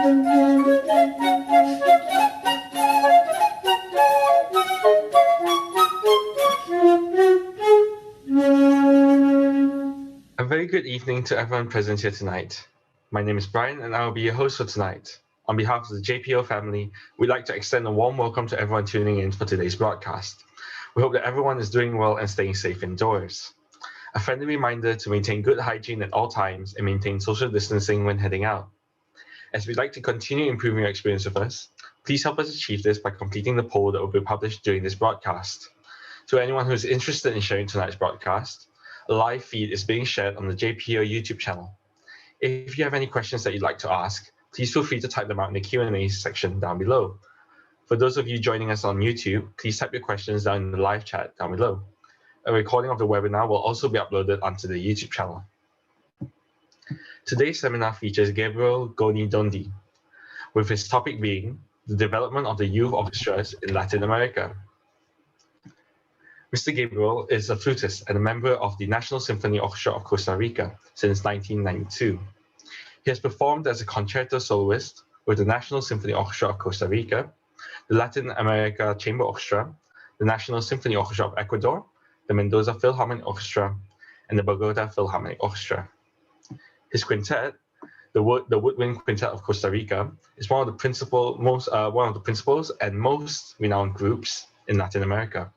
A very good evening to everyone present here tonight. My name is Brian and I will be your host for tonight. On behalf of the JPO family, we'd like to extend a warm welcome to everyone tuning in for today's broadcast. We hope that everyone is doing well and staying safe indoors. A friendly reminder to maintain good hygiene at all times and maintain social distancing when heading out. As we'd like to continue improving your experience with us, please help us achieve this by completing the poll that will be published during this broadcast. To anyone who is interested in sharing tonight's broadcast, a live feed is being shared on the JPO YouTube channel. If you have any questions that you'd like to ask, please feel free to type them out in the Q&A section down below. For those of you joining us on YouTube, please type your questions down in the live chat down below. A recording of the webinar will also be uploaded onto the YouTube channel. Today's seminar features Gabriel Goñi Dondi, with his topic being the development of the youth orchestras in Latin America. Mr. Gabriel is a flutist and a member of the National Symphony Orchestra of Costa Rica since 1992. He has performed as a concerto soloist with the National Symphony Orchestra of Costa Rica, the Latin America Chamber Orchestra, the National Symphony Orchestra of Ecuador, the Mendoza Philharmonic Orchestra, and the Bogota Philharmonic Orchestra. His quintet, the Woodwind Quintet of Costa Rica, is one of the principals and most renowned groups in Latin America.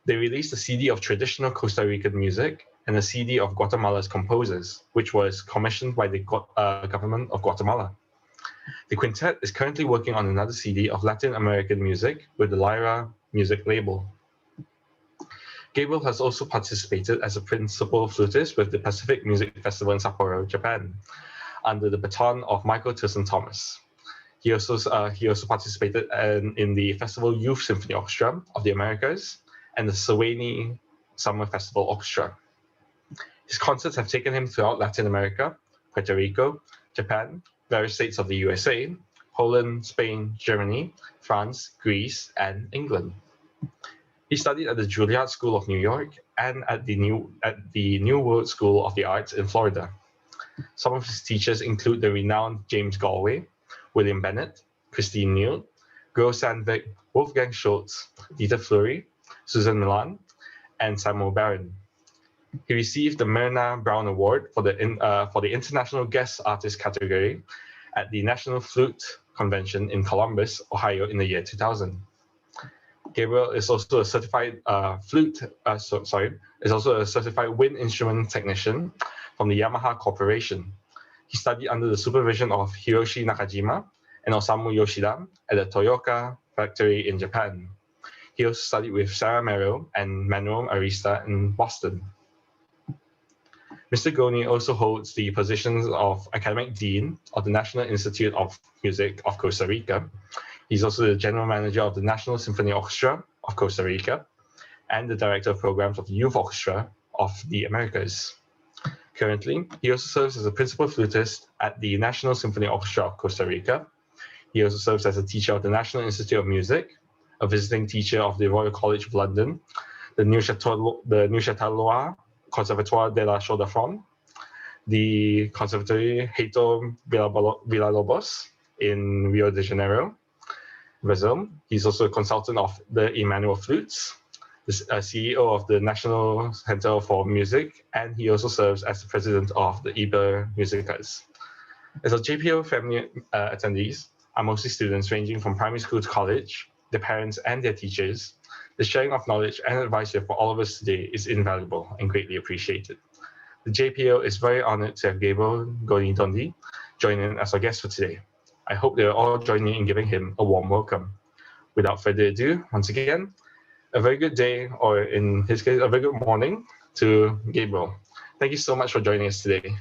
They released a CD of traditional Costa Rican music and a CD of Guatemala's composers, which was commissioned by the government of Guatemala. The quintet is currently working on another CD of Latin American music with the Lyra music label. Gabriel has also participated as a principal flutist with the Pacific Music Festival in Sapporo, Japan, under the baton of Michael Tilson Thomas. He also participated in the Festival Youth Symphony Orchestra of the Americas and the Sewanee Summer Festival Orchestra. His concerts have taken him throughout Latin America, Puerto Rico, Japan, various states of the USA, Poland, Spain, Germany, France, Greece, and England. He studied at the Juilliard School of New York and at the New World School of the Arts in Florida. Some of his teachers include the renowned James Galway, William Bennett, Christine Neal, Gro Sandvik, Wolfgang Schultz, Dieter Fleury, Susan Milan, and Samuel Barron. He received the Myrna Brown Award for the International Guest Artist category at the National Flute Convention in Columbus, Ohio in the year 2000. Gabriel is also a certified wind instrument technician from the Yamaha Corporation. He studied under the supervision of Hiroshi Nakajima and Osamu Yoshida at the Toyota factory in Japan. He also studied with Sarah Merrill and Manuel Arista in Boston. Mr. Goñi also holds the positions of Academic Dean of the National Institute of Music of Costa Rica. He's also the General Manager of the National Symphony Orchestra of Costa Rica and the Director of Programs of the Youth Orchestra of the Americas. Currently, he also serves as a principal flutist at the National Symphony Orchestra of Costa Rica. He also serves as a teacher of the National Institute of Music, a visiting teacher of the Royal College of London, the Neuchâtelois Conservatoire de la Chaux-de-Fonds, the Conservatory Heitor Villa-Lobos in Rio de Janeiro, Brazil. He's also a consultant of the Emmanuel Flutes, the CEO of the National Center for Music, and he also serves as the president of the Iber Musicas. As a JPO family attendees are mostly students ranging from primary school to college, their parents and their teachers. The sharing of knowledge and advice here for all of us today is invaluable and greatly appreciated. The JPO is very honored to have Gabriel Goñi Dondi join in as our guest for today. I hope they are all joining in giving him a warm welcome. Without further ado, once again, a very good day, or in his case, a very good morning to Gabriel. Thank you so much for joining us today.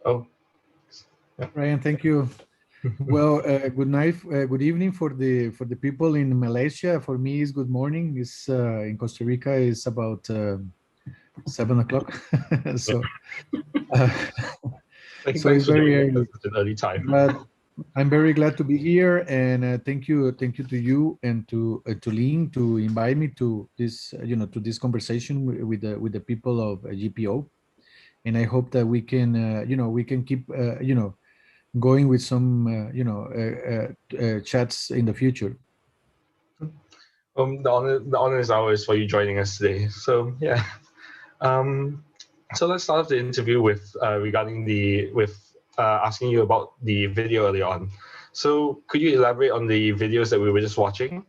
Oh, yeah. Ryan, thank you. Well, good night, good evening for the people in Malaysia. For me, it's good morning. It's in Costa Rica. It's about 7 o'clock. So, so it's very early. Such an early time. But I'm very glad to be here, and thank you to you and to Lynn to invite me to this, to this conversation with the people of GPO. and I hope that we can, we can keep, going with some, chats in the future. The honor is ours for you joining us today. So yeah. So let's start off the interview with asking you about the video earlier on. So could you elaborate on the videos that we were just watching?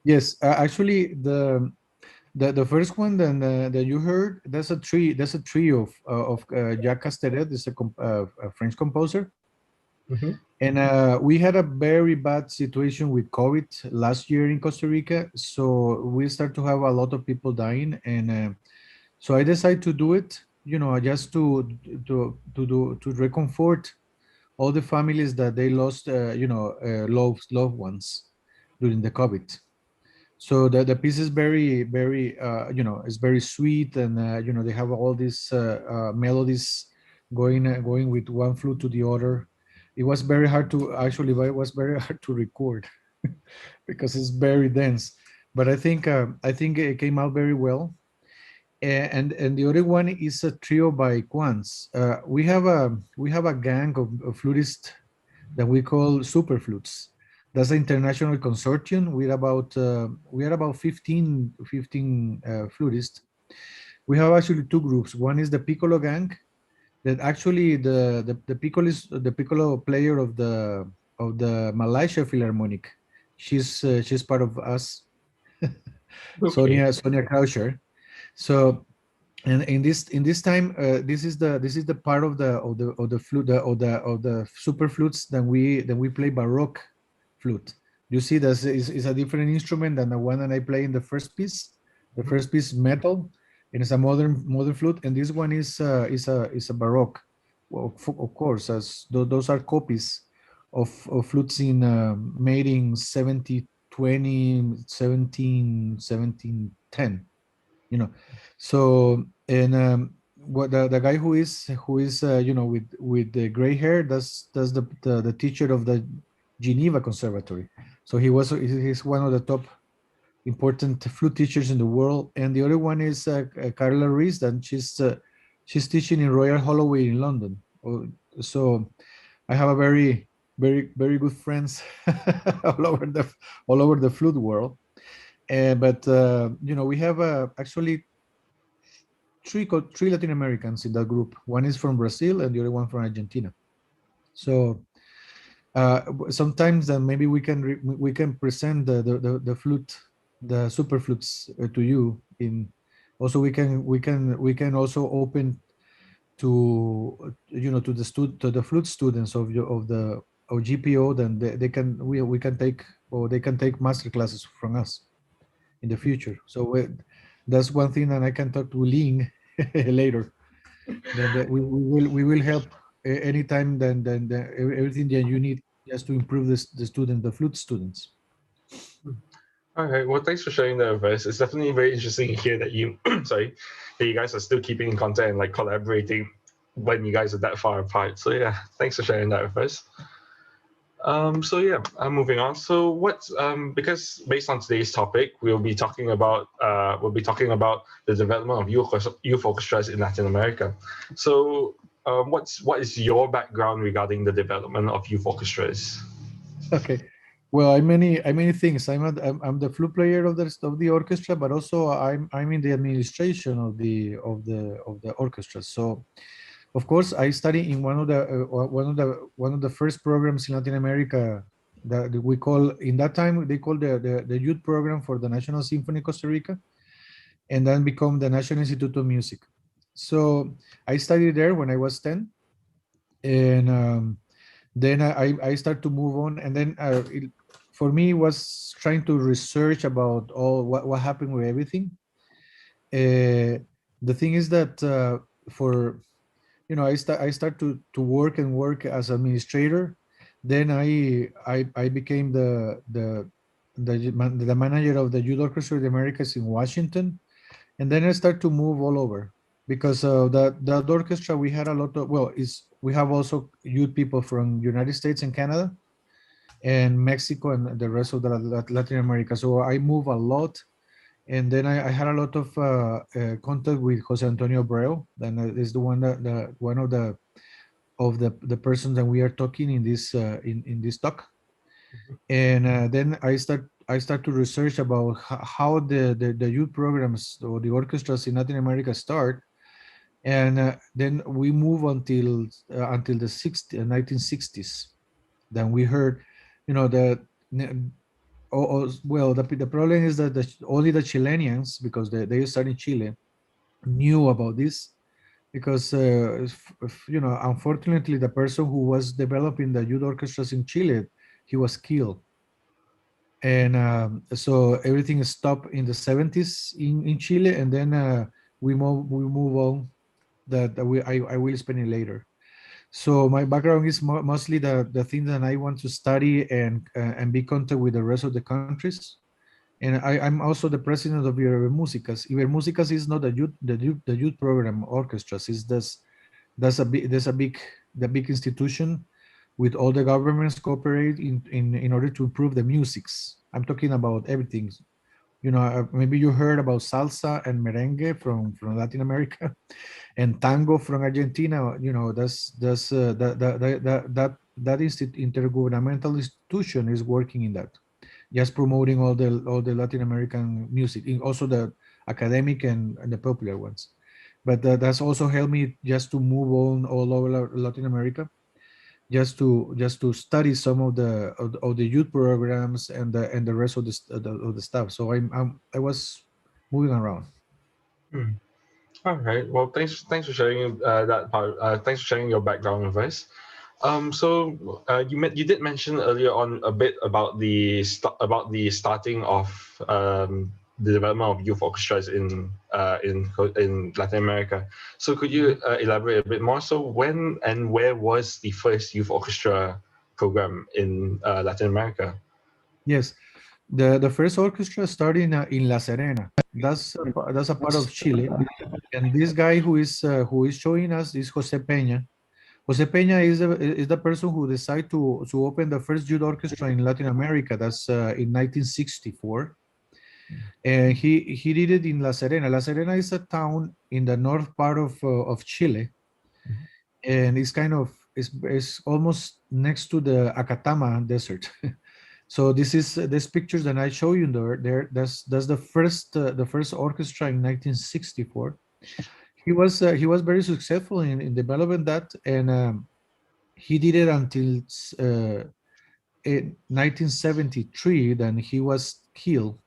Yes, actually, the first one that you heard, that's a trio of Jacques Casteret, this is a French composer. Mm-hmm. And we had a very bad situation with COVID last year in Costa Rica, so we start to have a lot of people dying, and so I decided to do it, just to reconfort all the families that they lost, loved ones during the COVID. So the piece is very, it's very sweet, and they have all these melodies going with one flute to the other. It was very hard to actually, but it was very hard to record because it's very dense. But I think it came out very well. And the other one is a trio by Quants. We have a gang of flutists that we call super flutes. That's an international consortium. We are about 15 flutists. We have actually two groups. One is the piccolo gang, that actually the piccolo player of the Malaysia Philharmonic. She's part of us. Okay. Sonia Krauscher. So, and in this time, this is the part of the flute of the super flutes that we play baroque flute. You see, this is a different instrument than the one that I play in the first piece. The first piece is metal, and it's a modern flute, and this one is a baroque. Well, of course, as those are copies of flutes made in 1720, 1710. So, and what the guy who is with the gray hair, that's the teacher of the Geneva Conservatory. So he's one of the top important flute teachers in the world. And the other one is Carla Rees, and she's teaching in Royal Holloway in London. So I have a very good friends all over the flute world. But we have actually three Latin Americans in that group. One is from Brazil and the other one from Argentina. So sometimes then maybe we can present the flute, the super flutes to you. In also we can also open to to the flute students of GPO. Then we can take, or they can take master classes from us in the future. So that's one thing that I can talk to Ling later. Then we will help anytime. Then everything that you need just to improve the flute students. All right. Well, thanks for sharing that with us. It's definitely very interesting to hear that you, sorry, that you guys are still keeping in contact and like collaborating when you guys are that far apart. So yeah, thanks for sharing that with us. So yeah, I'm moving on. So because based on today's topic, we'll be talking about the development of youth orchestras in Latin America. So what is your background regarding the development of youth orchestras? Okay. Well, I many things. I'm the flute player of the orchestra, but also I'm in the administration of the orchestra. So, of course, I study in one of the first programs in Latin America that we call, in that time they called the youth program for the National Symphony Costa Rica, and then become the National Institute of Music. So I studied there when I was 10, and then I start to move on, and then for me it was trying to research about all what happened with everything. The thing is that for I start to work as administrator. Then I became the manager of the Youth Orchestra of the Americas in Washington, and then I start to move all over, because the orchestra, we had a lot of, well, is we have also youth people from United States and Canada and Mexico and the rest of the Latin America. So I move a lot, And then I had a lot of contact with Jose Antonio Abreu. Then is the one that one of the persons that we are talking in this in this talk. And then I start to research about how the youth programs or the orchestras in Latin America start. And then we move until the 1960s. Then we heard, you know, well, the problem is that only the Chileans, because they start in Chile, knew about this. Because you know, unfortunately, the person who was developing the youth orchestras in Chile, he was killed. And so everything stopped in the 70s in Chile, and then we move on. I will explain it later. So my background is mostly the things that I want to study and be contact with the rest of the countries. And I'm also the president of Ibermusicas. Ibermusicas is not the youth program orchestras. Is the big institution with all the governments cooperate in order to improve the musics. I'm talking about everything. You know, maybe you heard about salsa and merengue from Latin America, and tango from Argentina. You know, that intergovernmental institution is working in that, just promoting all the Latin American music, also the academic and the popular ones. But that's also helped me just to move on all over Latin America, just to study some of the youth programs and the rest of the stuff. So I was moving around. Hmm. All right. Well, thanks for sharing that part. Thanks for sharing your background with us. So you did mention earlier on a bit about about the starting of the development of youth orchestras in Latin America. So could you elaborate a bit more? So when and where was the first youth orchestra program in Latin America? Yes, the first orchestra started in La Serena. That's a part of Chile, and this guy who is showing us is Jose Peña. Jose Peña is the person who decided to open the first youth orchestra in Latin America. That's in 1964, and he did it in La Serena. La Serena is a town in the north part of Chile, and it's kind of it's almost next to the Acatama Desert. So this pictures that I show you that's the first orchestra in 1964. He was very successful in developing that, and he did it until in 1973. Then he was killed.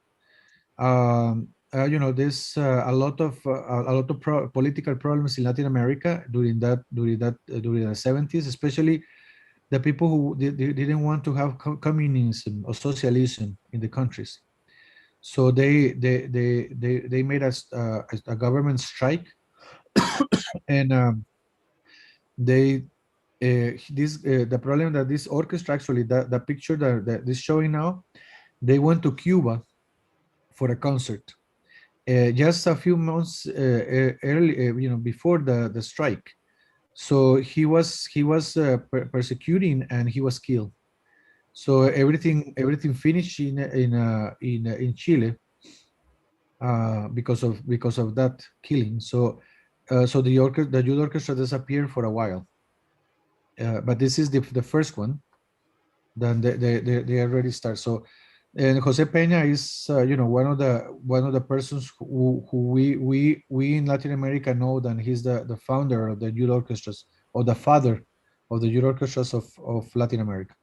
You know, there's a lot of political problems in Latin America during the 70s, especially the people who didn't want to have communism or socialism in the countries. So they made a government strike, and they the problem that this orchestra, actually the picture that is showing now, they went to Cuba for a concert just a few months early, you know, before the strike. So he was persecuting, and he was killed. So everything finished in Chile because of that killing. So the youth orchestra disappeared for a while. But this is the first one. Then they already start. So, and Jose Peña is you know, one of the persons who we in Latin America know that he's the founder of the youth orchestras, or the father of the youth orchestras of Latin America.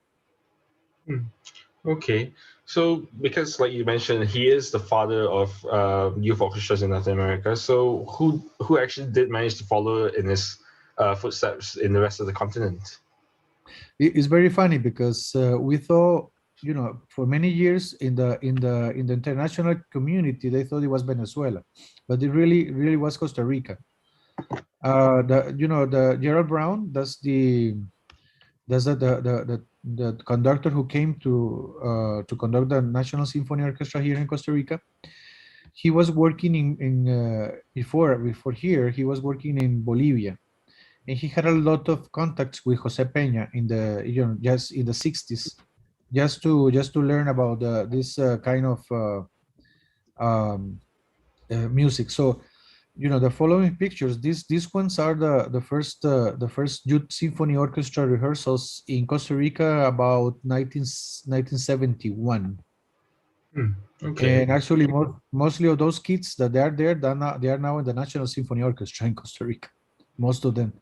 Hmm. Okay, so because like you mentioned, he is the father of youth orchestras in Latin America. So who actually did manage to follow in his footsteps in the rest of the continent? It's very funny because we thought, you know, for many years in the international community, they thought it was Venezuela, but it really was Costa Rica. The Gerald Brown, that's the conductor who came to conduct the National Symphony Orchestra here in Costa Rica. He was working before here. He was working in Bolivia, and he had a lot of contacts with Jose Peña just in the 60s, just to learn about this kind of music. So, the following pictures, these ones are the first youth symphony orchestra rehearsals in Costa Rica about 1971. Okay. And actually, mostly of those kids that they are there, they are now in the National Symphony Orchestra in Costa Rica, most of them.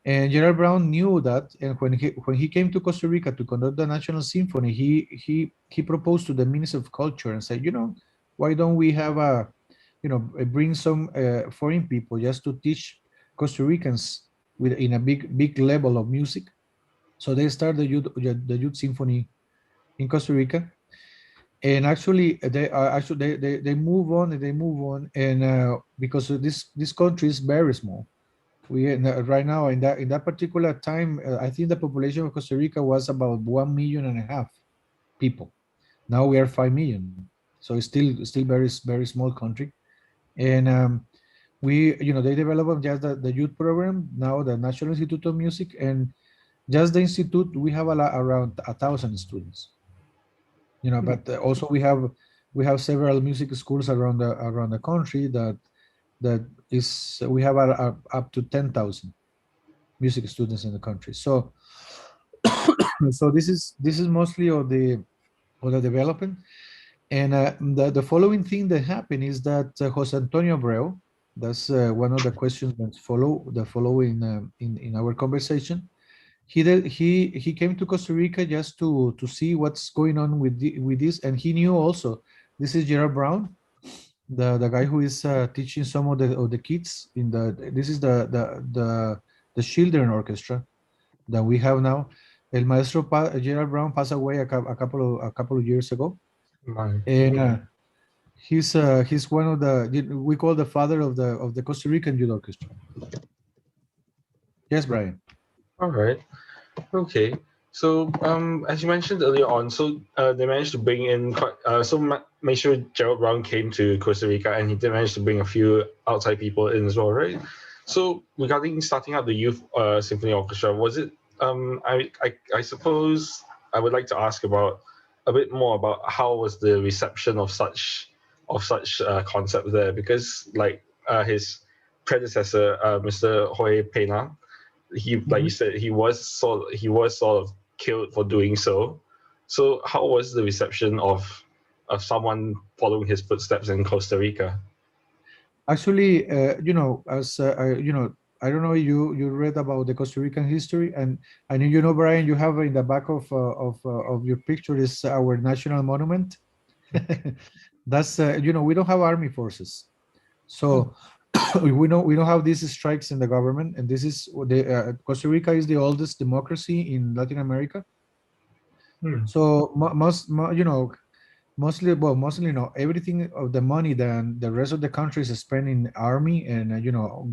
And Gerald Brown knew that, and when he came to Costa Rica to conduct the National Symphony, he proposed to the Minister of Culture and said, why don't we have bring some foreign people just to teach Costa Ricans in a big level of music. So they started the youth symphony in Costa Rica, and actually they move on and they move on, and because this country is very small. Right now in that particular time, I think the population of Costa Rica was about 1.5 million people. Now we are 5 million, so it's still very small country. And they developed just the youth program now, the National Institute of Music, and just the institute we have around 1,000 students. But also we have several music schools around the country that is we have up to 10,000 music students in the country. So so this is mostly of the development. And the following thing that happened is that Jose Antonio Abreu, that's one of the questions that follow in our conversation. He came to Costa Rica just to see what's going on with this, and he knew also this is Gerald Brown, the guy who is teaching some of the kids this is the children orchestra that we have now. El maestro Gerald Brown passed away a couple of years ago. Right. And he's one of we call the father of the Costa Rican youth orchestra. Yes, Brian. All right. Okay. So, as you mentioned earlier on, so they managed to bring in make sure Gerald Brown came to Costa Rica, and he did manage to bring a few outside people in as well, right? So, regarding starting out the youth symphony orchestra, was it? I suppose I would like to ask about a bit more about how was the reception of such concept there, because his predecessor, Mr. Jorge Pena, like you said, he was sort of killed for doing so. So how was the reception of someone following his footsteps in Costa Rica? Actually, I don't know, you read about the Costa Rican history, and I know, Brian, you have in the back of your picture is our national monument. That's we don't have army forces, so we don't have these strikes in the government, and this is Costa Rica is the oldest democracy in Latin America. So mostly no, everything of the money that the rest of the country is spending in army and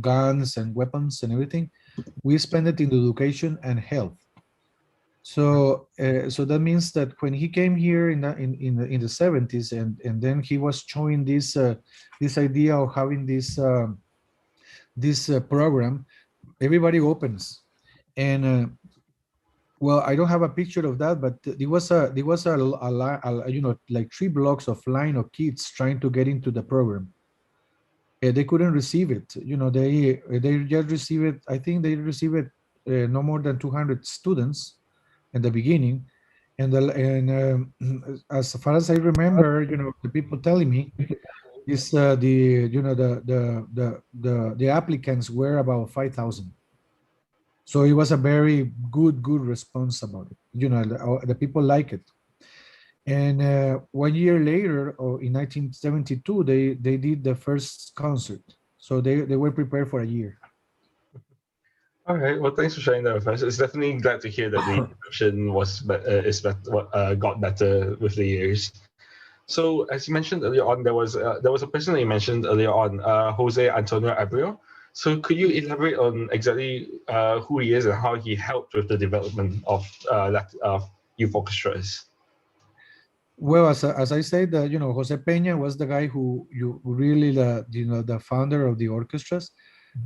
guns and weapons and everything, we spend it in education and health. So that means that when he came here in the 70s, and then he was showing this idea of having this program, everybody opens. And well, I don't have a picture of that, but there was a like 3 blocks of line of kids trying to get into the program. They couldn't receive it. They just received it. I think they received it no more than 200 students in the beginning, and as far as I remember, the people telling me is the applicants were about 5,000. So it was a very good response about it. The people like it. And 1 year later, or in 1972, they did the first concert. So they were prepared for a year. All right. Well, thanks for sharing that with us. It's definitely glad to hear that the reception got better with the years. So, as you mentioned earlier on, there was a person that you mentioned earlier on, Jose Antonio Abreu. So, could you elaborate on exactly who he is and how he helped with the development of youth orchestras? Well, as I said, Jose Peña was the guy who really the founder of the orchestras.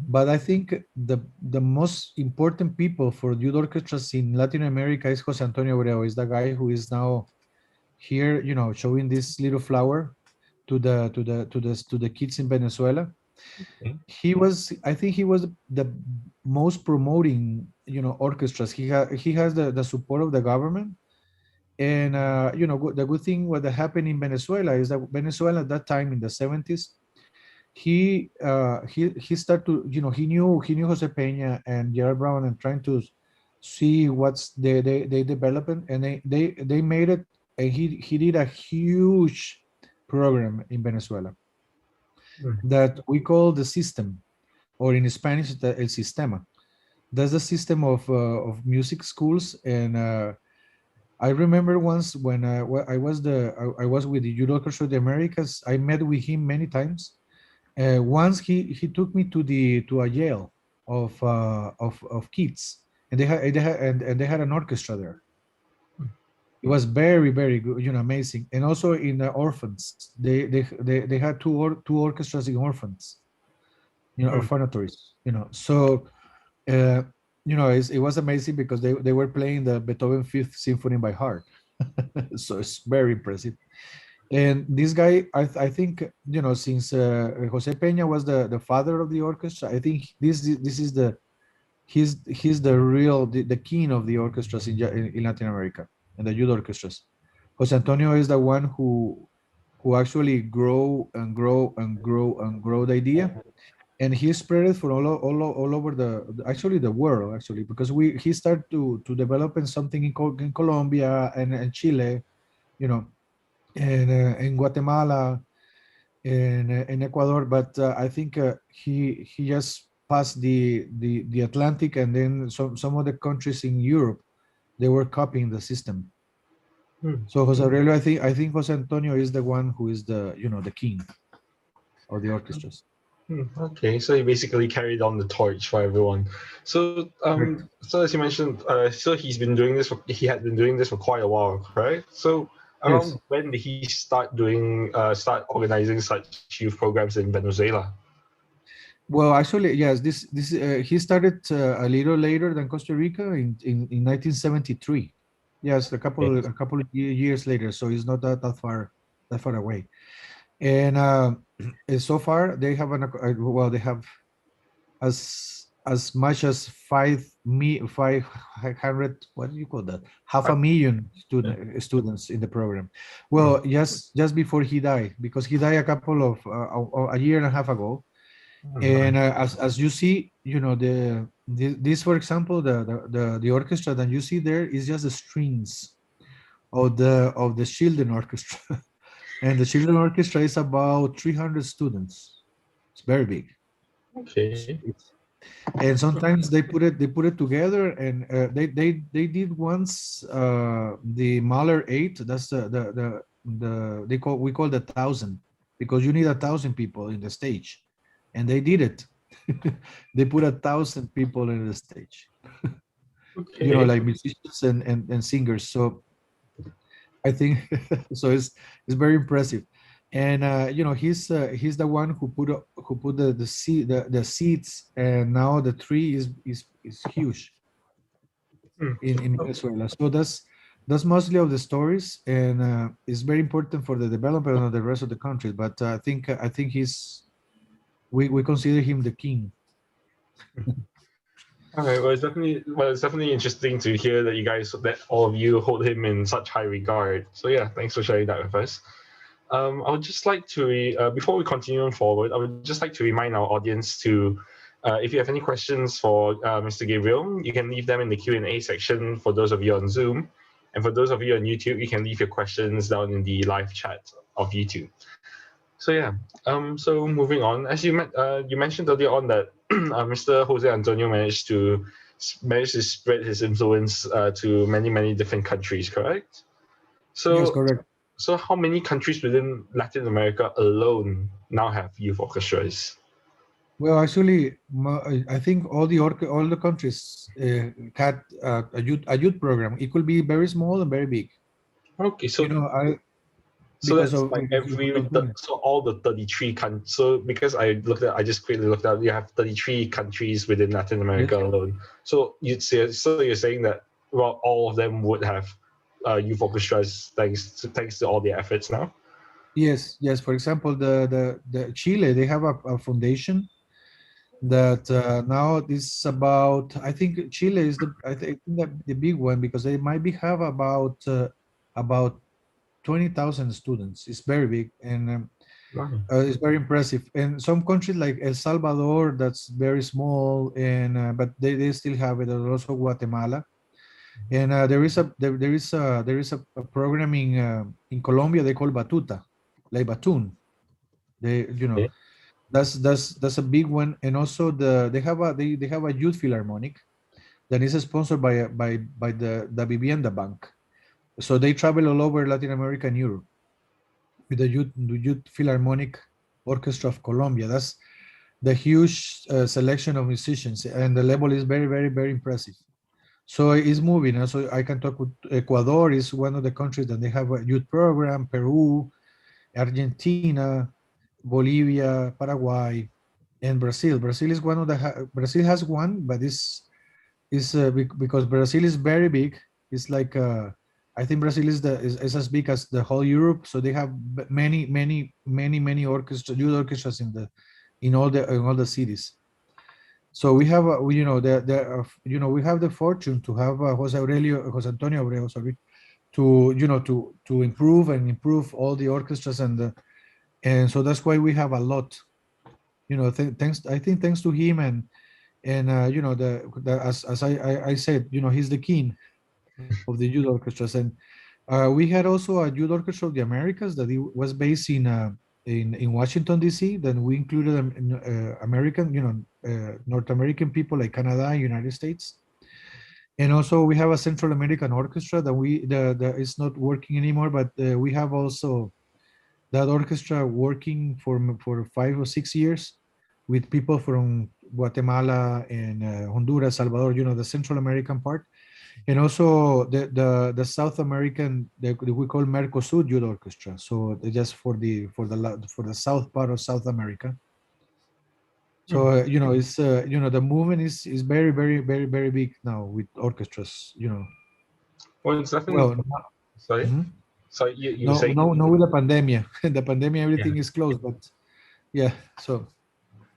But I think the most important people for youth orchestras in Latin America is Jose Antonio Abreu. Is the guy who is now here, showing this little flower. to the kids in Venezuela. Okay. I think he was the most promoting, orchestras. He has the support of the government. And the good thing what happened in Venezuela is that Venezuela at that time in the 70s, he started to, he knew Jose Peña and Gerard Brown and trying to see what's they developing, and they made it, and he did a huge program in Venezuela that we call the system, or in Spanish el sistema. That's the system of music schools. And I remember once when I was with the Youth Orchestra of the Americas. I met with him many times. Once he took me to a jail of kids, and they had an orchestra there. It was very, very good, amazing. And also in the orphans, they had two orchestras in orphans, orphanatories, So it was amazing because they were playing the Beethoven Fifth Symphony by heart. So it's very impressive. And this guy, I think, since Jose Peña was the father of the orchestra, I think this is he's the real the king of the orchestras in Latin America, and the youth orchestras. Jose Antonio is the one who actually grow and grow and grow and grow the idea, and he spread it for all over the world, actually, because he started to develop in something in Colombia and Chile, and in Guatemala, and in Ecuador. But I think he just passed the Atlantic, and then some of the countries in Europe, they were copying the system. So Jose Aurelio, I think Jose Antonio is the one who is the king of the orchestras. Okay, so he basically carried on the torch for everyone. So, so as you mentioned, so he had been doing this for quite a while, right? So, around when did he start organizing such youth programs in Venezuela? Well, actually, yes. He started a little later than Costa Rica in 1973. Yes, a couple of years later. So it's not that far away. And so far they have they have as much as 500, what do you call that, 500,000 students in the program. Well, just before he died, because he died a year and a half ago. And as you see, this, for example, the orchestra that you see there is just the strings of the children orchestra. And the children orchestra is about 300 students. It's very big. Okay. And sometimes they put it together, and they did once the Mahler 8. That's we call the 1,000, because you need 1,000 people in the stage, and they did it. They put 1,000 people in the stage. Okay. Like musicians and singers. So I think so. It's very impressive. And he's the one who put the seeds, and now the tree is huge in Venezuela. So that's mostly of the stories, and it's very important for the development of the rest of the country. But I think we consider him the king. All right. Well, it's definitely interesting to hear that all of you hold him in such high regard. So yeah, thanks for sharing that with us. I would just like to, before we continue on forward, I would just like to remind our audience to, if you have any questions for Mr. Gabriel, you can leave them in the Q&A section for those of you on Zoom. And for those of you on YouTube, you can leave your questions down in the live chat of YouTube. So yeah, so moving on, as you mentioned earlier on that Mr. Jose Antonio managed to spread his influence to many different countries, correct? So, yes, correct. So how many countries within Latin America alone now have youth orchestras? Well, actually, I think all the countries had a youth program. It could be very small and very big. Okay, so so that's like so all the 33 countries. So because I just quickly looked at, you have 33 countries within Latin America alone. So you're saying that all of them would have youth orchestras thanks to all their efforts now? Yes, yes. For example, the Chile, they have a foundation that now this is about. I think Chile is think the big one because they might be have about 20,000 students. It's very big and Wow. it's very impressive. And some countries like El Salvador, that's very small, and but they still have it. And also Guatemala, and there is a programming in Colombia they call batuta, like batoon. They Okay. that's a big one. And also they have a youth philharmonic that is sponsored by the Vivienda Bank. So they travel all over Latin America and Europe with the Youth Philharmonic Orchestra of Colombia. That's the huge selection of musicians, and the level is very, very, very impressive. So it's moving. So I can talk with Ecuador is one of the countries that they have a youth program. Peru, Argentina, Bolivia, Paraguay, and Brazil. Brazil is one of Brazil has one, but because Brazil is very big. It's like I think Brazil is as big as the whole Europe. So they have many youth orchestras in all the cities. So we have we have the fortune to have Jose Antonio Abreu, sorry, to to improve all the orchestras and so that's why we have a lot. Thanks, I think thanks to him and as I said, he's the king of the youth orchestras. And we had also a youth orchestra of the Americas that it was based in Washington D.C. Then we included American, North American people like Canada, United States, and also we have a Central American orchestra that is not working anymore, but we have also that orchestra working for 5 or 6 years with people from Guatemala and Honduras, Salvador, the Central American part, and also the South American we call Mercosur Youth Orchestra. So just for the south part of South America. So it's the movement is very very very very big now with orchestras. Well, it's definitely. Well, Sorry. mhm. Sorry, you were No, saying? no, no, with the pandemic. The pandemic, Yeah. everything is closed. But yeah, so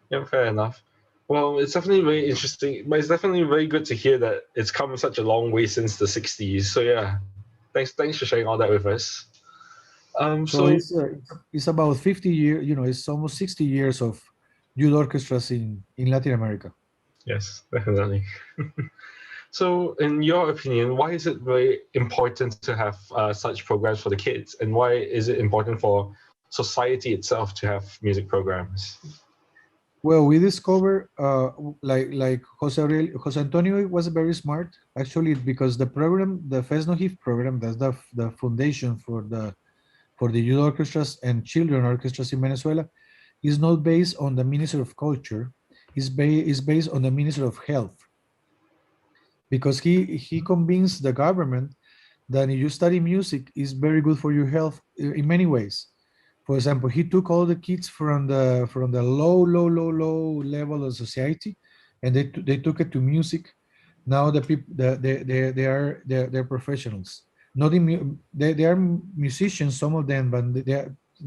Yeah, fair enough. Well, it's definitely very interesting, but it's definitely very good to hear that it's come such a long way since the '60s. So yeah, thanks for sharing all that with us. so So it's about 50 years. It's almost 60 years of youth orchestras in Latin America. yes, definitely. So, in your opinion, why is it very important to have such programs for the kids, and why is it important for society itself to have music programs? Well, we discover like Jose Antonio was very smart actually because the program, the FESNOHIF program, that's the foundation for the youth orchestras and children orchestras in Venezuela, is not based on the Ministry of Culture. Is based on the Ministry of Health because he convinced the government that if you study music is very good for your health in many ways. For example, he took all the kids from the low level of society, and they took it to music. Now the people they're professionals. Not they are musicians, some of them, but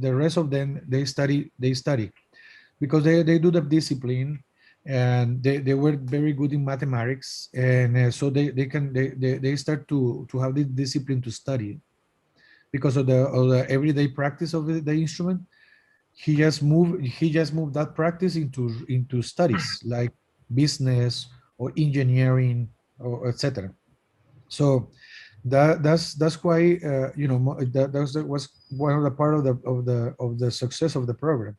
the rest of them they study because they do the discipline and they were very good in mathematics and so they start to have the discipline to study because of the everyday practice of the instrument. He just moved that practice into studies like business or engineering or etc. So that's why that was one of the part of the success of the program.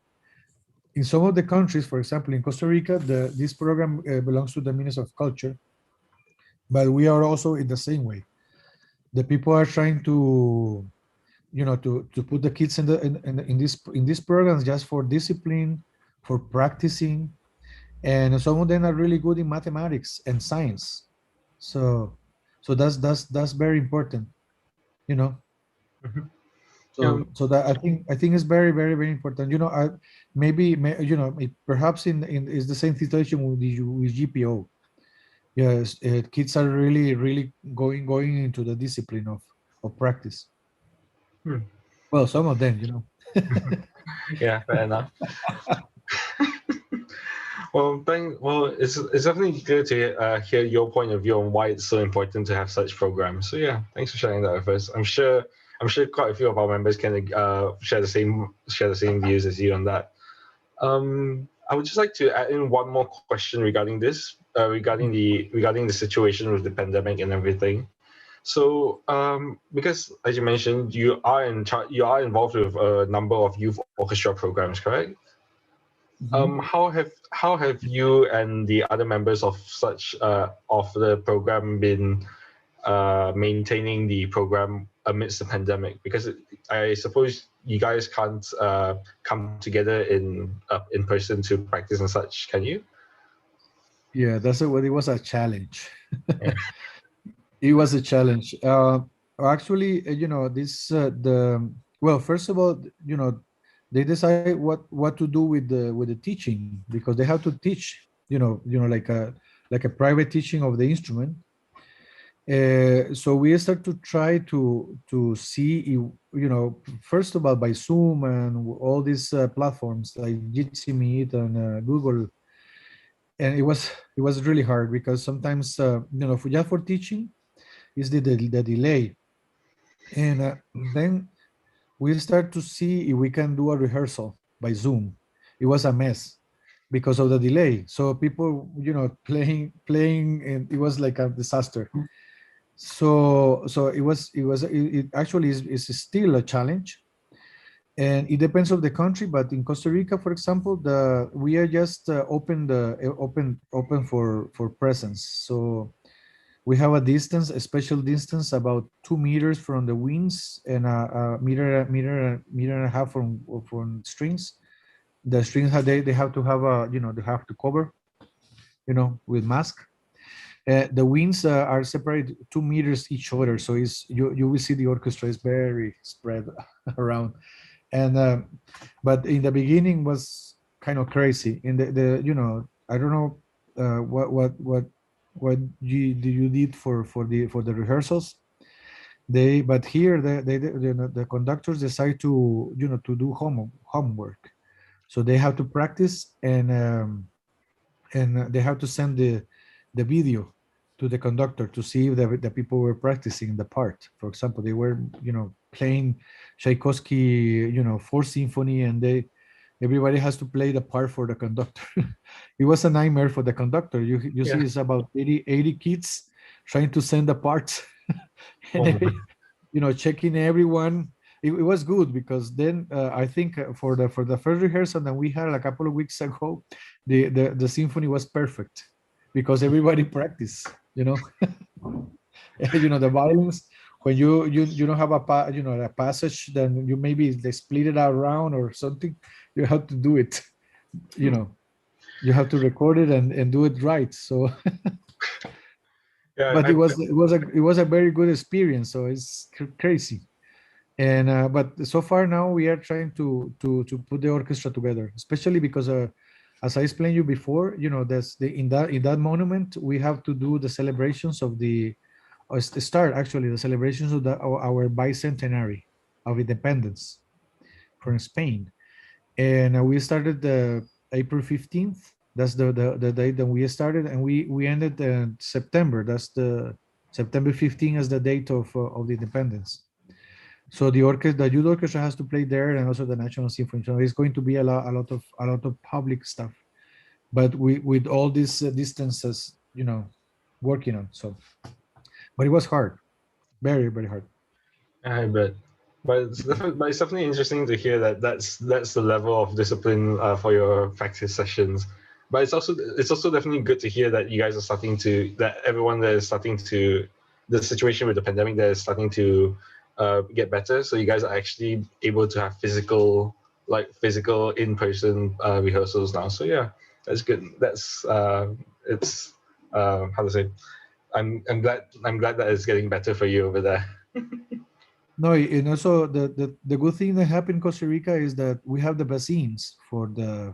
In some of the countries, for example, in Costa Rica, this program belongs to the Ministry of Culture, but we are also in the same way. The people are trying to put the kids in these programs just for discipline, for practicing, and some of them are really good in mathematics and science. So that's very important, you know. Mhm. Yeah, So that I think is very very very important. Perhaps in is the same situation with GPO. Yes, kids are really really going into the discipline of practice. hmm. Well, some of them, you know. Yeah, fair enough. Well, it's definitely good to hear your point of view on why it's so important to have such programs. So yeah, thanks for sharing that with us. I'm sure quite a few of our members can share the same views as you on that. I would just like to add in one more question regarding this, regarding the situation with the pandemic and everything. So, because as you mentioned, you are involved with a number of youth orchestra programs, correct? Mhm. How have you and the other members of the program been maintaining the program amidst the pandemic? Because I suppose you guys can't come together in person to practice and such, can you? Yeah, it was a challenge. Yeah. It was a challenge. Actually, you know, well, first of all, you know, they decide what to do with the teaching because they have to teach, like a private teaching of the instrument. So we start to try to see, you know, first of all by Zoom and all these platforms like Jitsi Meet and Google, and it was really hard because sometimes just for teaching is the delay, and then we start to see if we can do a rehearsal by Zoom. It was a mess because of the delay. So people, playing, and it was like a disaster. So it actually is still a challenge, and it depends on the country. But in Costa Rica, for example, the we are just open for presence. So we have a special distance about 2 meters from the wings and a meter and a half from strings. The strings they have to have they have to cover, with mask. The wings are separated 2 meters each other, so you will see the orchestra is very spread around. And but in the beginning was kind of crazy. In the I don't know what you did for the rehearsals. But here the conductors decide to do homework, so they have to practice, and they have to send the video to the conductor to see if the people were practicing the part. For example, they were playing Tchaikovsky, Fourth Symphony, and everybody has to play the part for the conductor. It was a nightmare for the conductor. You see, Yeah. it's about 80 kids trying to send the parts, and Oh my. checking everyone. It was good because then I think for the first rehearsal that we had a couple of weeks ago, the symphony was perfect because everybody practiced. The violins, when you don't have a passage, then you maybe they split it around or something. You have to do it. You know, you have to record it and do it right. So, Yeah, but it was a very good experience. So it's crazy. And but so far now we are trying to put the orchestra together, especially because as I explained you before, that's in that monument we have to do the celebrations of start actually the celebrations of our bicentenary of independence from Spain. And we started the April 15th. That's the date that we started, and we ended in September. That's the September 15th as the date of the independence. So the youth orchestra has to play there, and also the National Symphony. So it's going to be a lot of public stuff, but with all these distances, working on. So, but it was hard, very very hard. I bet. But it's definitely interesting to hear that that's the level of discipline for your practice sessions. But it's also definitely good to hear that you guys are that everyone that is starting to the situation with the pandemic that is starting to get better. So you guys are actually able to have physical in-person rehearsals now. So yeah, that's good. That's it's how to say. I'm glad that it's getting better for you over there. No, and also the good thing that happened in Costa Rica is that we have the vaccines for the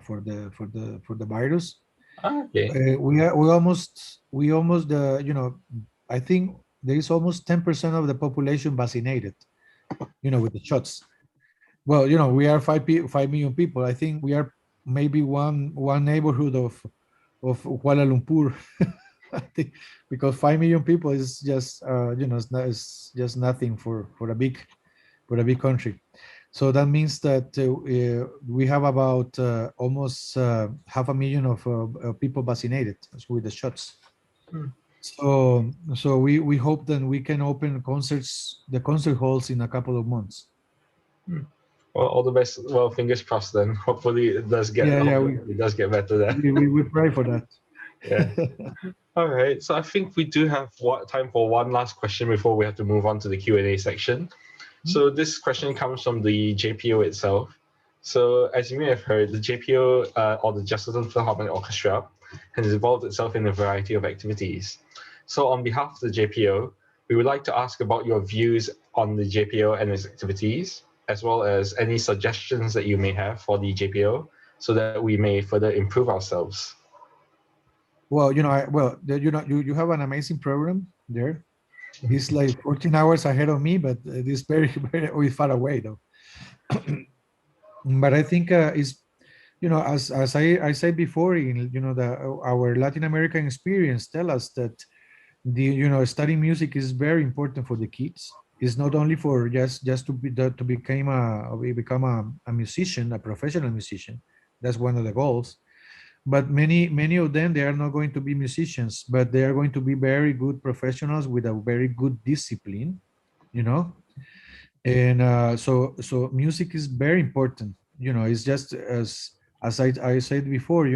virus. Okay. We almost I think there is almost 10% of the population vaccinated, with the shots. Well, we are 5 million people. I think we are maybe one neighborhood of Kuala Lumpur. I think because 5 million people is just it's just nothing for a big country. So that means that we have about almost 500,000 of people vaccinated with the shots. Hmm. So we hope that we can open the concert halls in a couple of months. Well, all the best. Well, fingers crossed then. Hopefully it does get it does get better there. we pray for that. Yeah. All right. So I think we do have time for one last question before we have to move on to the Q&A section. So this question comes from the JPO itself. So as you may have heard, the JPO or the Jesselton Philharmonic Orchestra has involved itself in a variety of activities. So on behalf of the JPO, we would like to ask about your views on the JPO and its activities, as well as any suggestions that you may have for the JPO so that we may further improve ourselves. Well, you have an amazing program there. It's like 14 hours ahead of me, but it is very, very far away though. But I think it's, as I said before, our Latin American experience tell us that studying music is very important for the kids. It's not only for just to become a musician, a professional musician. That's one of the goals. But many of them, they are not going to be musicians, but they are going to be very good professionals with a very good discipline, and so music is very important. It's just as I said before,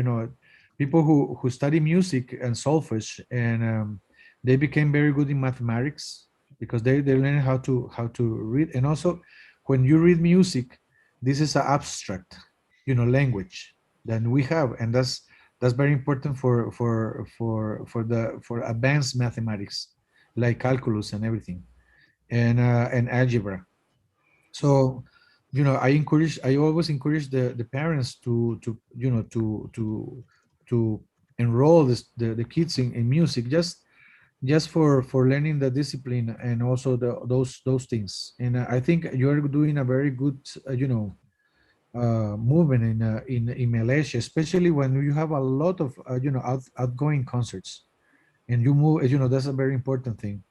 people who study music and solfege, and they became very good in mathematics because they learn how to read. And also when you read music, this is an abstract language that we have, and that's very important for advanced mathematics like calculus and everything, and algebra. So I always encourage the parents to enroll the kids in music, just for learning the discipline and also those things. And I think you're doing a very good movement in Malaysia, especially when you have a lot of outgoing concerts, and you move. That's a very important thing.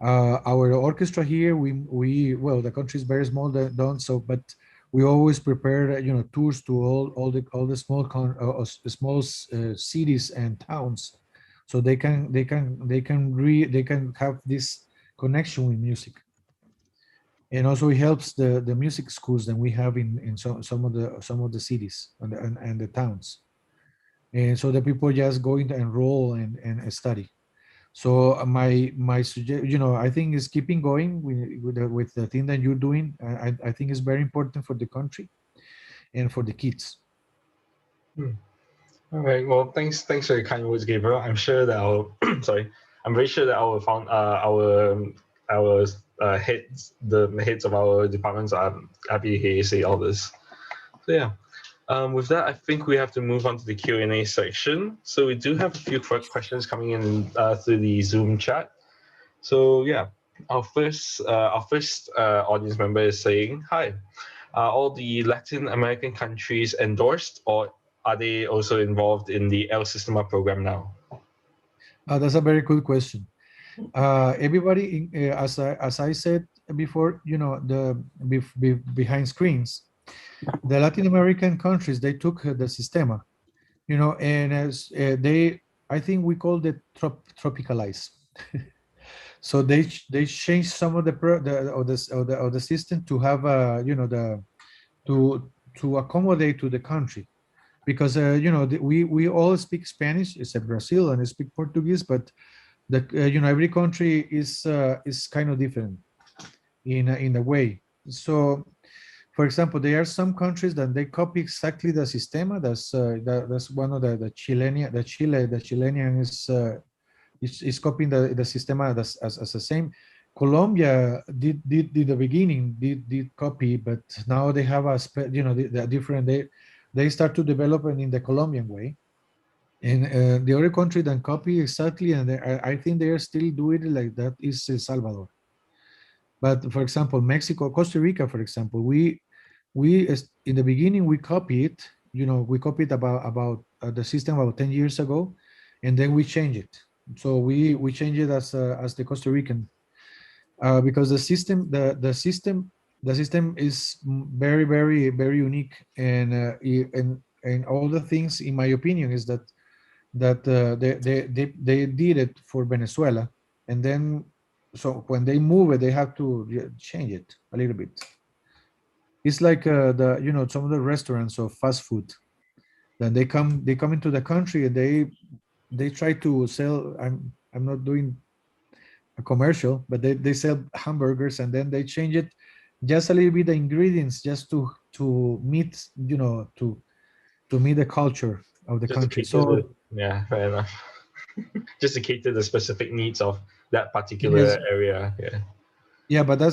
Our orchestra here, well, the country is very small, but we always prepare tours to all the small cities and towns, so they can have this connection with music. And also it helps the music schools that we have in some of the cities and the towns, and so the people just going to enroll and study. So my suggestion, I think is keeping going with the thing that you're doing. I think it's very important for the country and for the kids. All right. Well, thanks for your kind words, Gabriel. I'm sure that I'm very sure that our heads, the heads of our departments are happy to hear you say all this. So yeah. With that, I think we have to move on to the Q&A section. So we do have a few questions coming in through the Zoom chat. So yeah, our first audience member is saying, "Hi, are all the Latin American countries endorsed, or are they also involved in the El Sistema program now?" That's a very good question. Everybody, as I said before, behind screens, the Latin American countries, they took the Sistema, and as I think we call it tropicalize. So they changed some of the system to have to accommodate to the country, because we all speak Spanish except Brazil, and speak Portuguese, but every country is kind of different in a way. So for example, there are some countries that they copy exactly the Sistema. That's one of the Chilean is copying the Sistema as the same. Colombia did the beginning did copy, but now they have the different, they start to develop it in the Colombian way. And the other country that copy exactly, and I think they are still doing it like that, is El Salvador. But for example, Mexico, Costa Rica, for example, in the beginning we copied, we copied about the system about 10 years ago, and then we changed it. So we changed it as the Costa Rican, because the system is very unique, and and all the things, in my opinion, is that they did it for Venezuela, and then so when they move it, they have to change it a little bit. It's like some of the restaurants of fast food. Then they come into the country, and they try to sell. I'm not doing a commercial, but they sell hamburgers, and then they change it just a little bit, the ingredients, just to meet to meet the culture of the Just to country. cater the, So yeah, fair enough. Just to cater the specific needs of that particular yes, area. Yeah. yeah, but the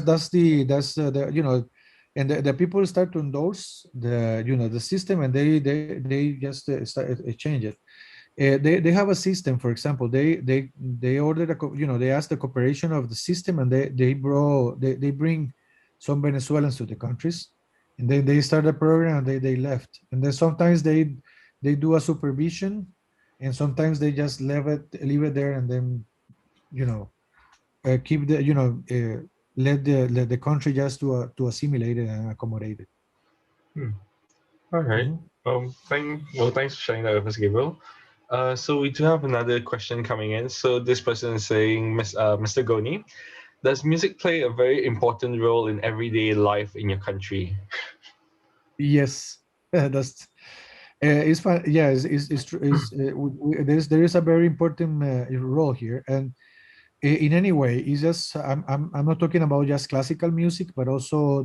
and the people start to endorse the system, and they just change it. They have a system. For example, they ordered they asked the cooperation of the system, and they bring some Venezuelans to the countries, and they start a program, and they left, and then sometimes they do a supervision, and sometimes they just leave it there, and then you know keep the let the country just to assimilate it and accommodate it. Hmm. All right. Mhm. Thanks for sharing that with us, Gabriel. So we do have another question coming in. So this person is saying, Mr. Goni, does music play a very important role in everyday life in your country? Yes, that's it's fun. Yeah, it's true. There is a very important role here, and in any way, it's just I'm not talking about just classical music, but also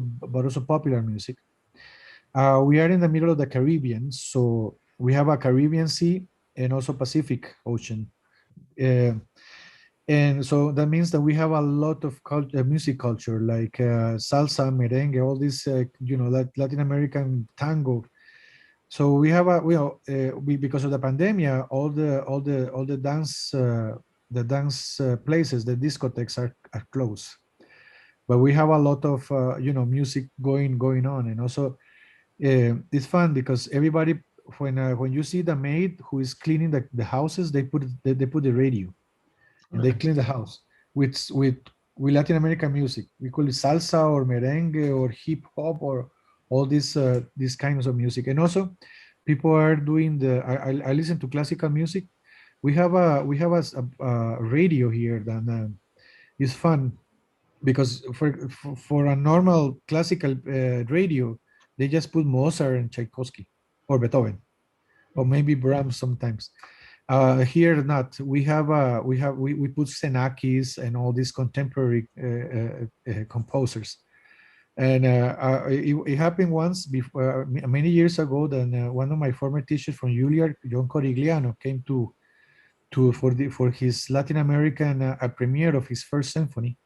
popular music. We are in the middle of the Caribbean, so we have a Caribbean Sea and also Pacific Ocean. Uh, and so that means that we have a lot of music culture, like salsa, merengue, all this, Latin American tango. So we have because of the pandemic, all the dance places, the discotheques are closed. But we have a lot of music going on, and also it's fun because everybody, when you see the maid who is cleaning the houses, they put the radio, and they clean the house with Latin American music. We call it salsa or merengue or hip hop or all these kinds of music. And also, people are doing I listen to classical music. We have a radio here that is fun because for a normal classical radio, they just put Mozart and Tchaikovsky or Beethoven or maybe Brahms sometimes. Here not. We put Xenakis and all these contemporary composers. And it happened once before, many years ago. Then one of my former teachers from Juilliard, John Corigliano, came for his Latin American premiere of his first symphony,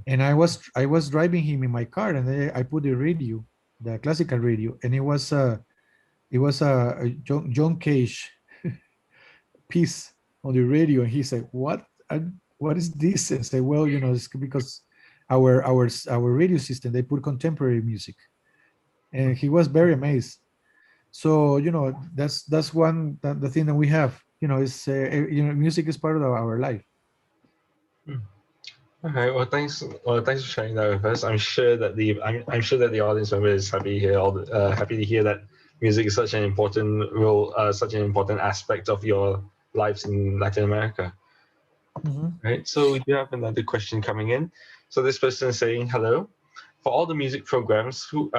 and I was driving him in my car, and I put the radio, the classical radio, and it was a John Cage piece on the radio, and he said, what is this?" And say, "Well, it's because our radio system, they put contemporary music," and he was very amazed. So that's one the thing that we have. Is music is part of our life. Okay, well, thanks. Well, thanks for sharing that with us. I'm sure that the audience member is happy here. Happy to hear that music is such an important role, such an important aspect of your lives in Latin America. Mhm. Right. So we do have another question coming in. So this person is saying, "Hello, for all the music programs, who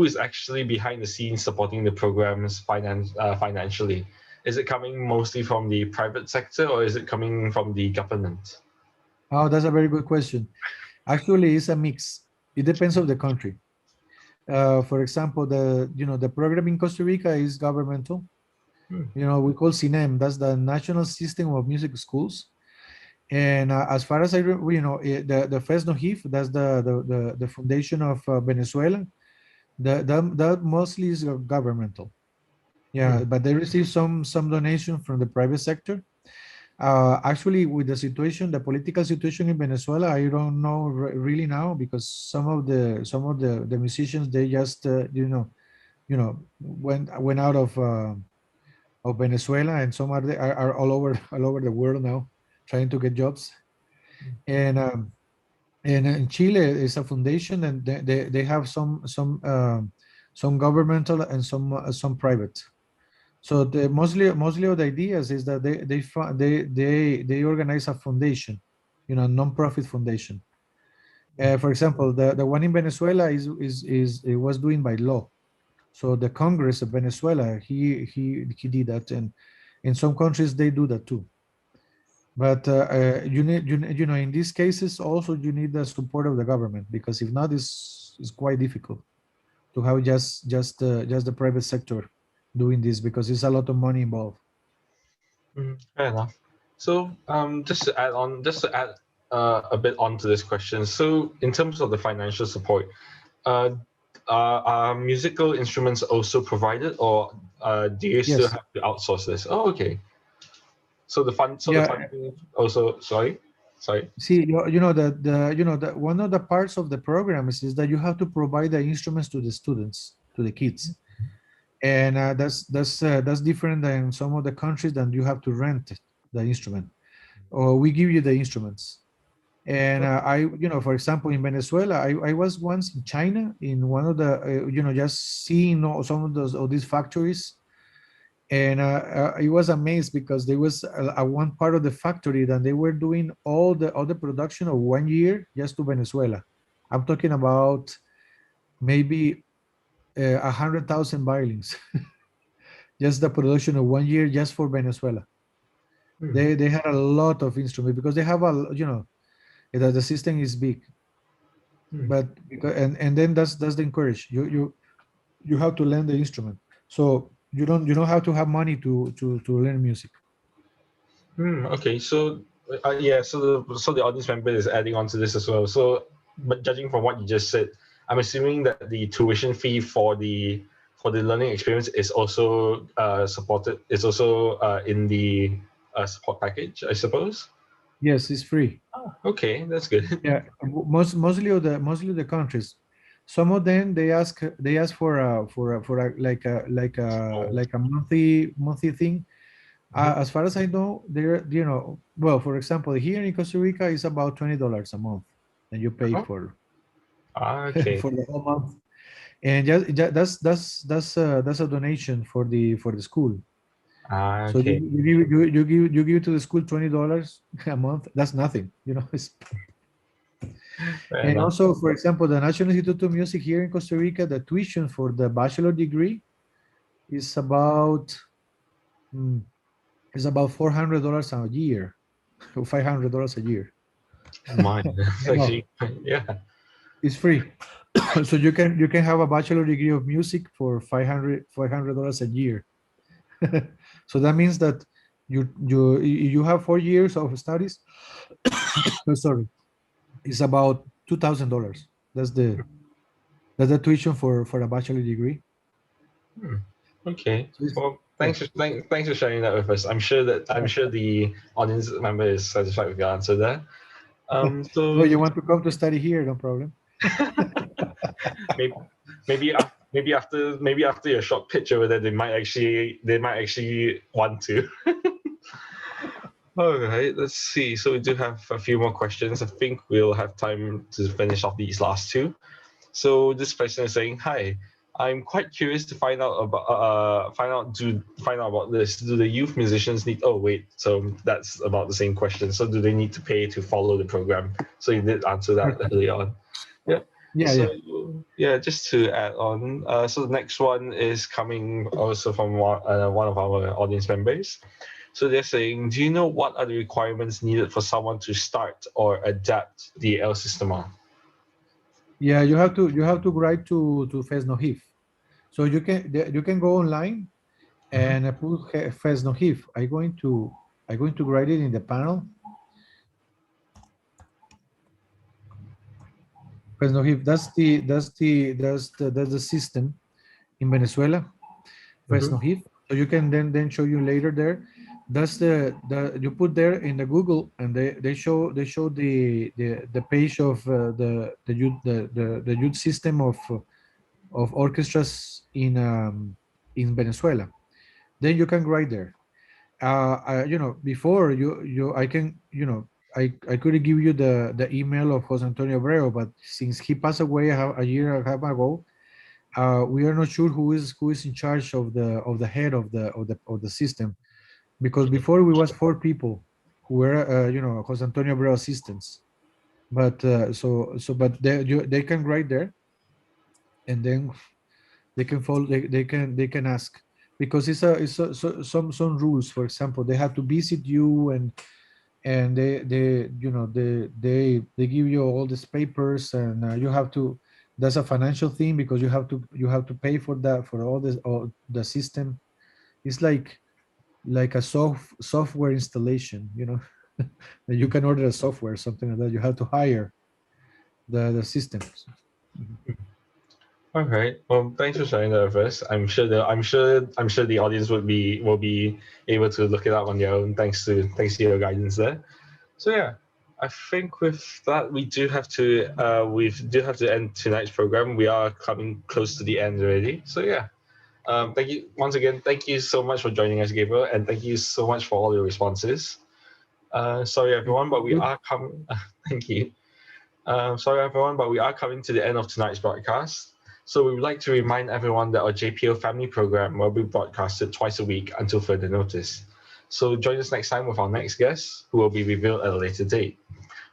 is actually behind the scenes supporting the programs financially? Is it coming mostly from the private sector, or is it coming from the government?" Oh, that's a very good question. Actually, it's a mix. It depends on the country. For example, the program in Costa Rica is governmental. Hmm. We call CINEM. That's the National System of Music Schools. And as far as the FESNO HIF, that's the foundation of Venezuela. That mostly is governmental. Hmm. Yeah, but they receive some donation from the private sector. Actually, with the situation, the political situation in Venezuela, I don't know really now, because some of the musicians, they just went out of Venezuela, and some are all over the world now, trying to get jobs. And in Chile is a foundation, and they have some governmental and some private. So the mostly of the ideas is that they organize a foundation, non-profit foundation. For example, the one in Venezuela it was doing by law. So the Congress of Venezuela, he did that, and in some countries they do that too. But in these cases also you need the support of the government, because if not, it's quite difficult to have just the private sector doing this, because it's a lot of money involved. Fair enough. So just to add a bit onto this question. So in terms of the financial support, are musical instruments also provided, or do you still Yes. have to outsource this? Oh, okay. So the Yeah. funding also. Sorry. See, the one of the parts of the program is that you have to provide the instruments to the students, to the kids, and that's different than some of the countries that you have to rent the instrument, or we give you the instruments. And for example, in Venezuela, I was once in China in one of the, just seeing some of these factories. And I was amazed, because there was a one part of the factory that they were doing all the production of 1 year just to Venezuela. I'm talking about maybe 100,000 violins, just the production of 1 year just for Venezuela. They had a lot of instruments, because they have the system is big. But and then that's the encourage you have to learn the instrument, so you don't have to have money to learn music. Okay, so the audience member is adding on to this as well. So, but judging from what you just said, I'm assuming that the tuition fee for the learning experience is also supported. It's also in the support package, I suppose. Yes, it's free. Okay, that's good. Yeah, mostly of the countries. Some of them they ask for a monthly thing. As far as I know, well, for example, here in Costa Rica, it's about $20 a month, and you pay for Okay. for the whole month. And that's a donation for the school. So Okay. you give to the school $20 a month. That's nothing, It's, Fair and enough. also, for example, the National Institute of Music here in Costa Rica, the tuition for the bachelor degree is about $400 a year, or $500 a year. Mine. That's No, actually, yeah. it's free. So you can have a bachelor degree of music for $500 a year. So that means that you have 4 years of studies. Oh, sorry, it's about $2,000. That's the tuition for a bachelor degree. Okay. So Well, yeah. thanks for sharing that with us. I'm sure the audience member is satisfied with your answer there. Oh, So you want to come to study here? No problem. maybe maybe after your short pitch over there, they might actually want to. All right, let's see. So we do have a few more questions. I think we'll have time to finish off these last two. So this person is saying, "Hi, I'm quite curious to find out about this. Do the youth musicians need? Oh wait, so that's about the same question. So do they need to pay to follow the program? So you did answer that early on. Yeah. Yeah, So yeah. just to add on, so the next one is coming also from one of our audience members. So they're saying, do you know what are the requirements needed for someone to start or adapt the El Sistema? Yeah, you have to write to FESNOHIF. So you can go online and put FESNOHIF. I'm going to write it in the panel. FESNOHIF. That's the system in Venezuela. FESNOHIF. So you can then show you later there. that's the you put there in the Google, and they show the page of the youth system of orchestras in Venezuela. Then you can write there. Before I can, I could give you the email of Jose Antonio Abreu, but since he passed away a year and a half ago, we are not sure who is in charge of the head of the system, because before we was four people who were Jose Antonio Abreu assistants, but but they can write there, and then they can follow, they can ask, because some rules. For example, they have to visit you, and they give you all these papers, and you have to, that's a financial thing, because you have to pay for that, for all the system. It's like a software installation, that you can order a software, something like that. You have to hire the systems. All right. Well, thanks for sharing that with us. I'm sure the audience will be able to look it up on their own, thanks to your guidance there. So yeah, I think with that we do have to end tonight's program. We are coming close to the end already. So yeah, thank you once again. Thank you so much for joining us, Gabriel, and thank you so much for all your responses. Sorry everyone, but we Good. are coming. Thank you. Sorry everyone, but we are coming to the end of tonight's broadcast. So we would like to remind everyone that our JPO family program will be broadcasted twice a week until further notice. So join us next time with our next guest, who will be revealed at a later date.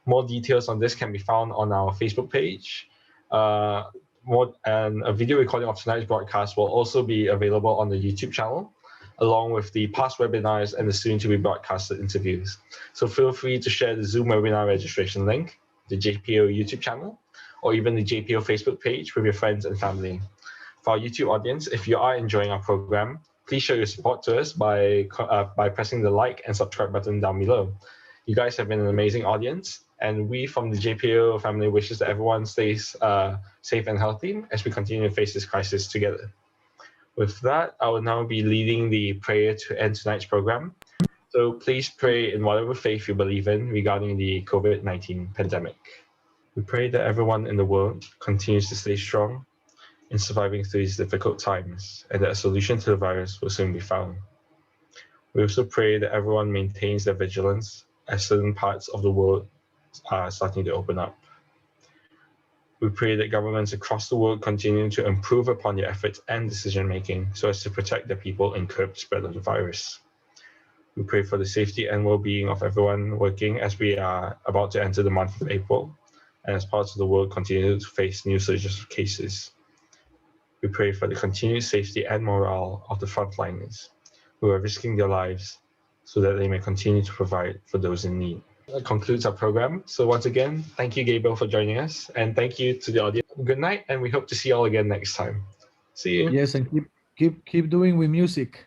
More details on this can be found on our Facebook page. And a video recording of tonight's broadcast will also be available on the YouTube channel, along with the past webinars and the soon-to-be broadcasted interviews. So feel free to share the Zoom webinar registration link, the JPO YouTube channel, or even the JPO Facebook page with your friends and family. For our YouTube audience, if you are enjoying our program, please show your support to us by pressing the like and subscribe button down below. You guys have been an amazing audience, and we from the JPO family wishes that everyone stays safe and healthy as we continue to face this crisis together. With that, I will now be leading the prayer to end tonight's program. So please pray in whatever faith you believe in regarding the COVID-19 pandemic. We pray that everyone in the world continues to stay strong in surviving through these difficult times, and that a solution to the virus will soon be found. We also pray that everyone maintains their vigilance as certain parts of the world are starting to open up. We pray that governments across the world continue to improve upon their efforts and decision making so as to protect their people and curb the spread of the virus. We pray for the safety and well-being of everyone working as we are about to enter the month of April, and as parts of the world continue to face new surges of cases. We pray for the continued safety and morale of the frontliners who are risking their lives so that they may continue to provide for those in need. That concludes our program. So once again, thank you, Gabriel, for joining us, and thank you to the audience. Good night, and we hope to see you all again next time. See you. Yes, and keep doing with music.